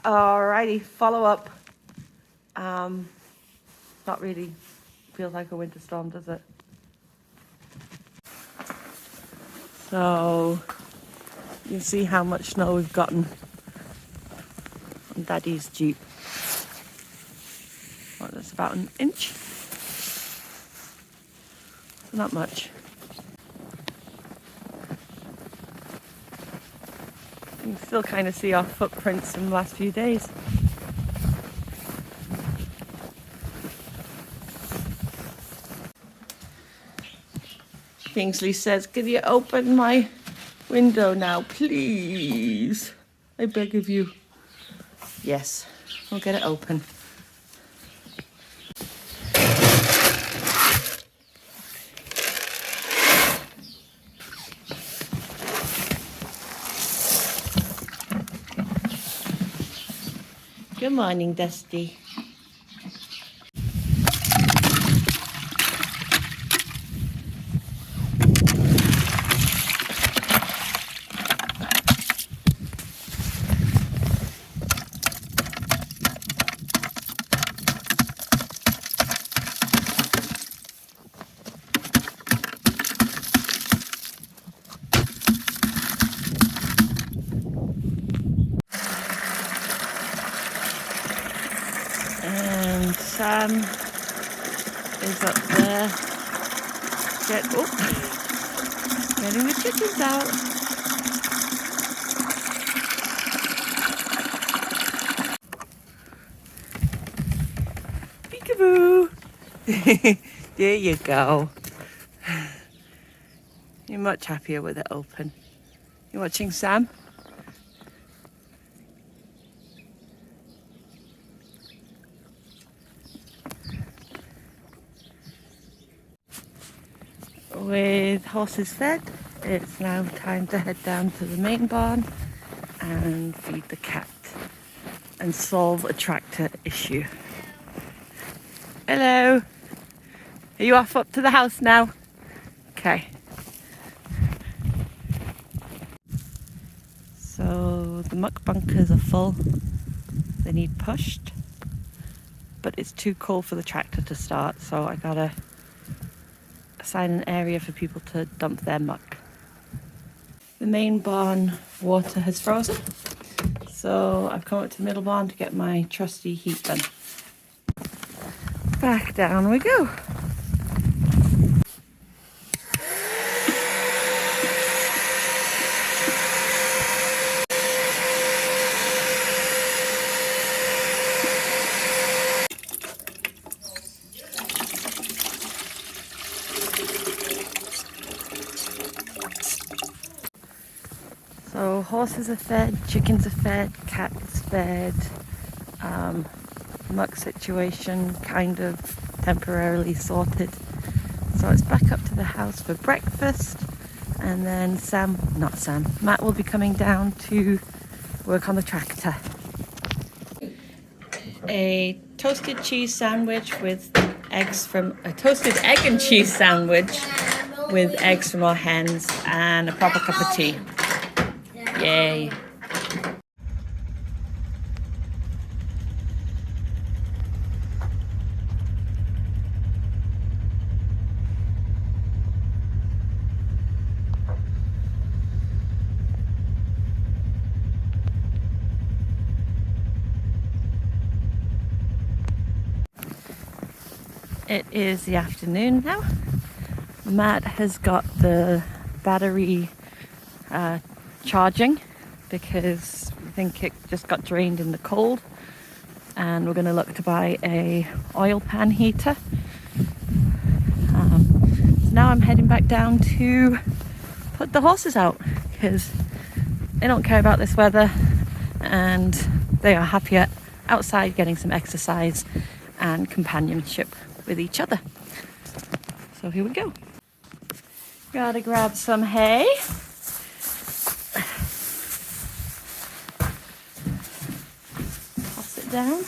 Alrighty, follow up. Not really feels like a winter storm, does it? So you see how much snow we've gotten on Daddy's Jeep. Well, that's about an inch. So not much. You can still kind of see our footprints from the last few days. Kingsley says, "Can you open my window now, please? I beg of you." Yes, we'll get it open. Good morning, Dusty. And Sam is up there. Getting the chickens out. Peekaboo! There you go. You're much happier with it open. You watching Sam? With horses fed, it's now time to head down to the main barn and feed the cat and solve a tractor issue. Hello. Are you off up to the house now? Okay. So the muck bunkers are full. They need pushed, but it's too cold for the tractor to start, so I gotta assign an area for people to dump their muck. The main barn water has frozen, so I've come up to the middle barn to get my trusty heat gun. Back down we go. So horses are fed, chickens are fed, cats fed. Muck situation kind of temporarily sorted. So it's back up to the house for breakfast, and then Matt will be coming down to work on the tractor. A toasted cheese sandwich with eggs from a toasted egg and cheese sandwich with eggs from our hens and a proper cup of tea. Yay. It is the afternoon now. Matt has got the battery charging because I think it just got drained in the cold, and we're going to look to buy a oil pan heater. So now I'm heading back down to put the horses out because they don't care about this weather and they are happier outside getting some exercise and companionship with each other. So here we go. Gotta grab some hay. Toss it down.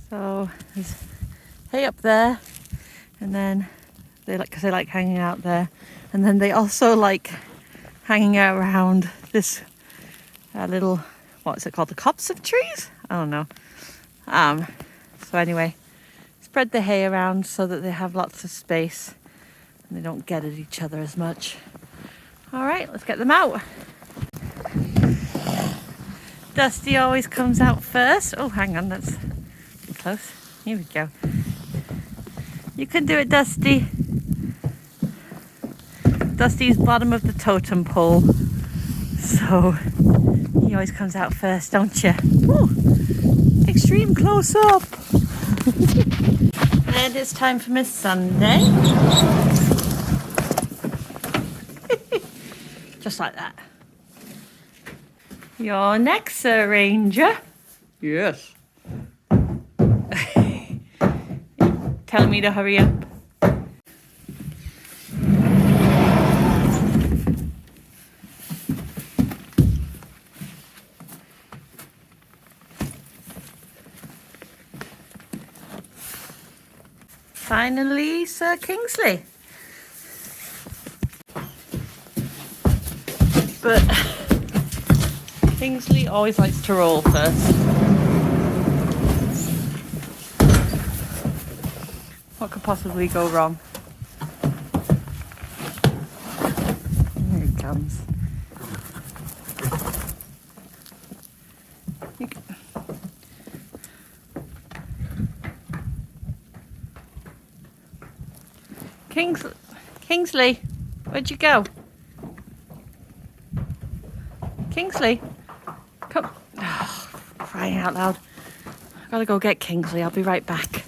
So there's hay up there, and then they like hanging out there, and then they also like hanging out around this little, what's it called, the copse of trees? I don't know. So anyway, spread the hay around so that they have lots of space and they don't get at each other as much. All right, let's get them out. Dusty always comes out first. Oh, hang on, that's close. Here we go. You can do it, Dusty. Dusty's bottom of the totem pole, so he always comes out first, don't you? Ooh, extreme close up. And it's time for Miss Sunday. Just like that. You're next, Sir Ranger. Yes. Telling me to hurry up. Finally, Sir Kingsley. But Kingsley always likes to roll first. What could possibly go wrong? Here he comes. Kingsley, where'd you go? Kingsley, come. Oh, crying out loud. I gotta go get Kingsley. I'll be right back.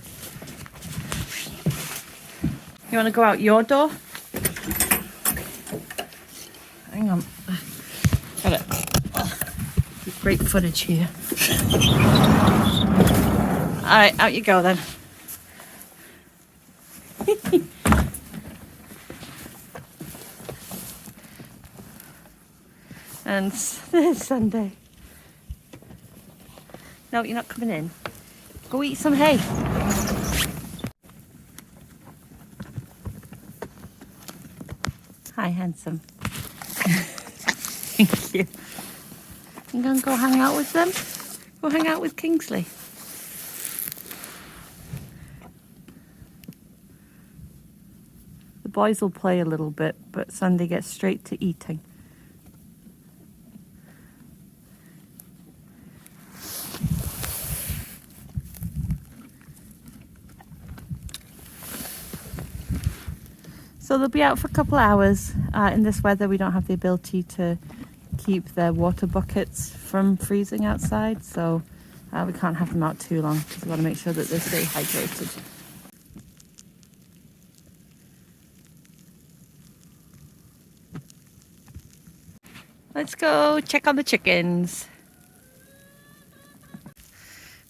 You want to go out your door? Hang on. Got it. Oh, great footage here. Alright, out you go then. And there's Sunday. No, you're not coming in. Go eat some hay. Hi, handsome. Thank you. You gonna go hang out with them? Go hang out with Kingsley. The boys will play a little bit, but Sunday gets straight to eating. So they'll be out for a couple of hours. In this weather, we don't have the ability to keep their water buckets from freezing outside, so we can't have them out too long because we want to make sure that they stay hydrated. Let's go check on the chickens.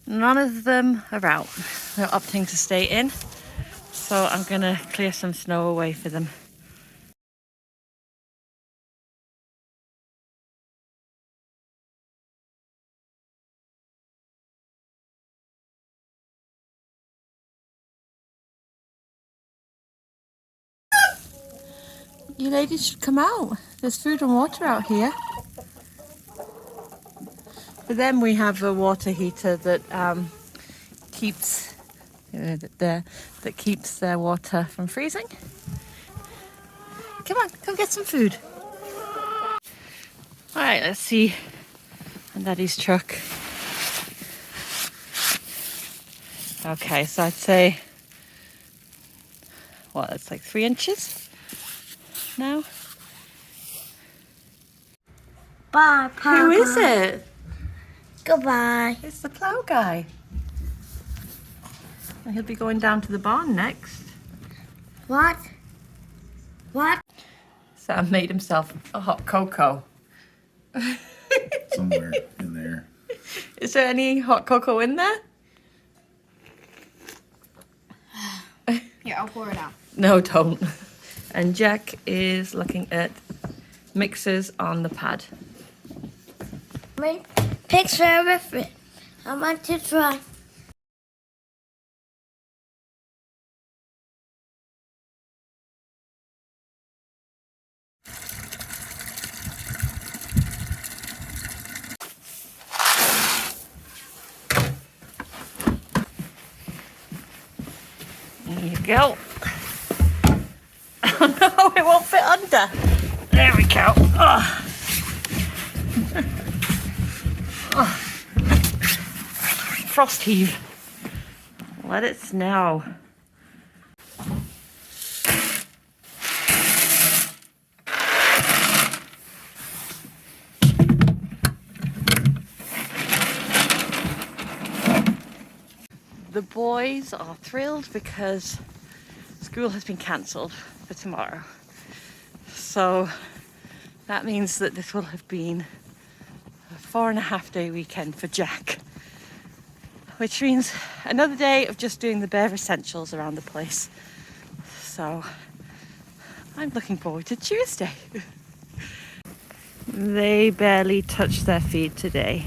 None of them are out. They're opting to stay in. So I'm going to clear some snow away for them. You ladies should come out. There's food and water out here. For them we have a water heater that keeps their water from freezing. Come on, come get some food. Alright, let's see on Daddy's truck. Okay, so I'd say, what, that's like 3 inches now? Bye, Papa. Who is it? Goodbye. It's the plough guy. And he'll be going down to the barn next. What? What? Sam made himself a hot cocoa. Somewhere in there. Is there any hot cocoa in there? Here, I'll pour it out. No, don't. And Jack is looking at mixes on the pad. My pig's favorite. I want to try. go. Oh no, it won't fit under. There we go. Oh. Oh. Frost heave. Let it snow. The boys are thrilled because school has been cancelled for tomorrow. So that means that this will have been a 4.5-day weekend for Jack, which means another day of just doing the bare essentials around the place. So I'm looking forward to Tuesday. They barely touched their feed today.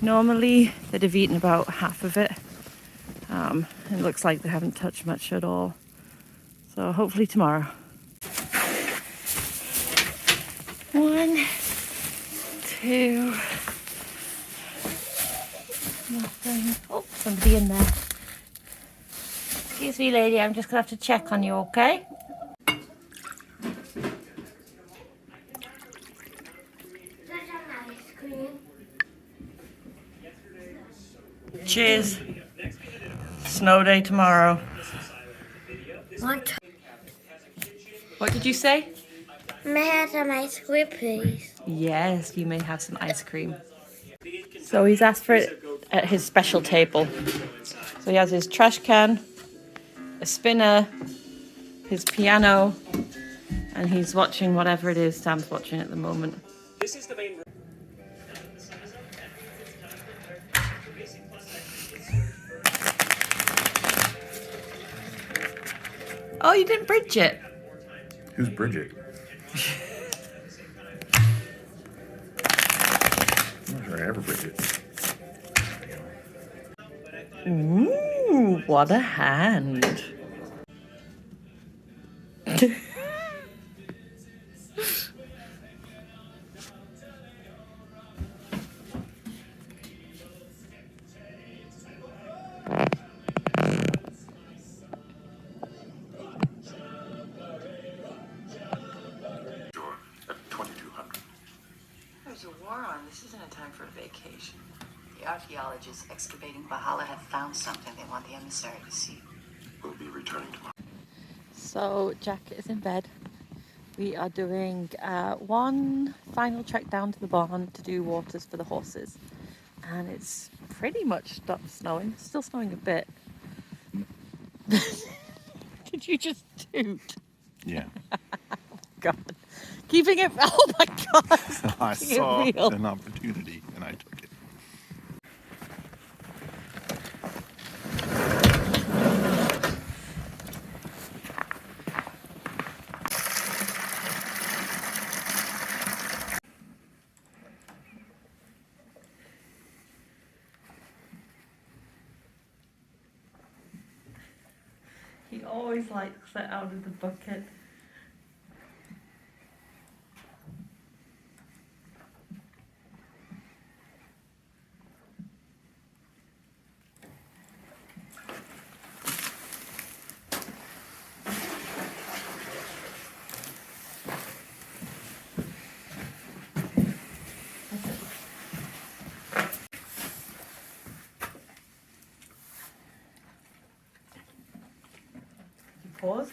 Normally they'd have eaten about half of it. It looks like they haven't touched much at all. So hopefully tomorrow. 1, 2. Nothing. Oh, somebody in there. Excuse me, lady, I'm just gonna have to check on you, okay? Cheers. Snow day tomorrow. What did you say? May I have some ice cream, please? Yes, you may have some ice cream. So he's asked for it at his special table. So he has his trash can, a spinner, his piano, and he's watching whatever it is Sam's watching at the moment. This is the main. Oh, you didn't bridge it. Who's Bridget? I'm not sure I ever bridge it. Ooh, what a hand. At 2200. There's a war on. This isn't a time for a vacation. The archaeologists excavating Valhalla have found something they want the emissary to see. We'll be returning tomorrow. So Jack is in bed. We are doing one final trek down to the barn to do waters for the horses. And it's pretty much stopped snowing. It's still snowing a bit. Did you just toot? Yeah. God. Keeping it... Oh my God. I Keeping it saw real. an opportunity and I took it. He always likes it out of the bucket. Pause.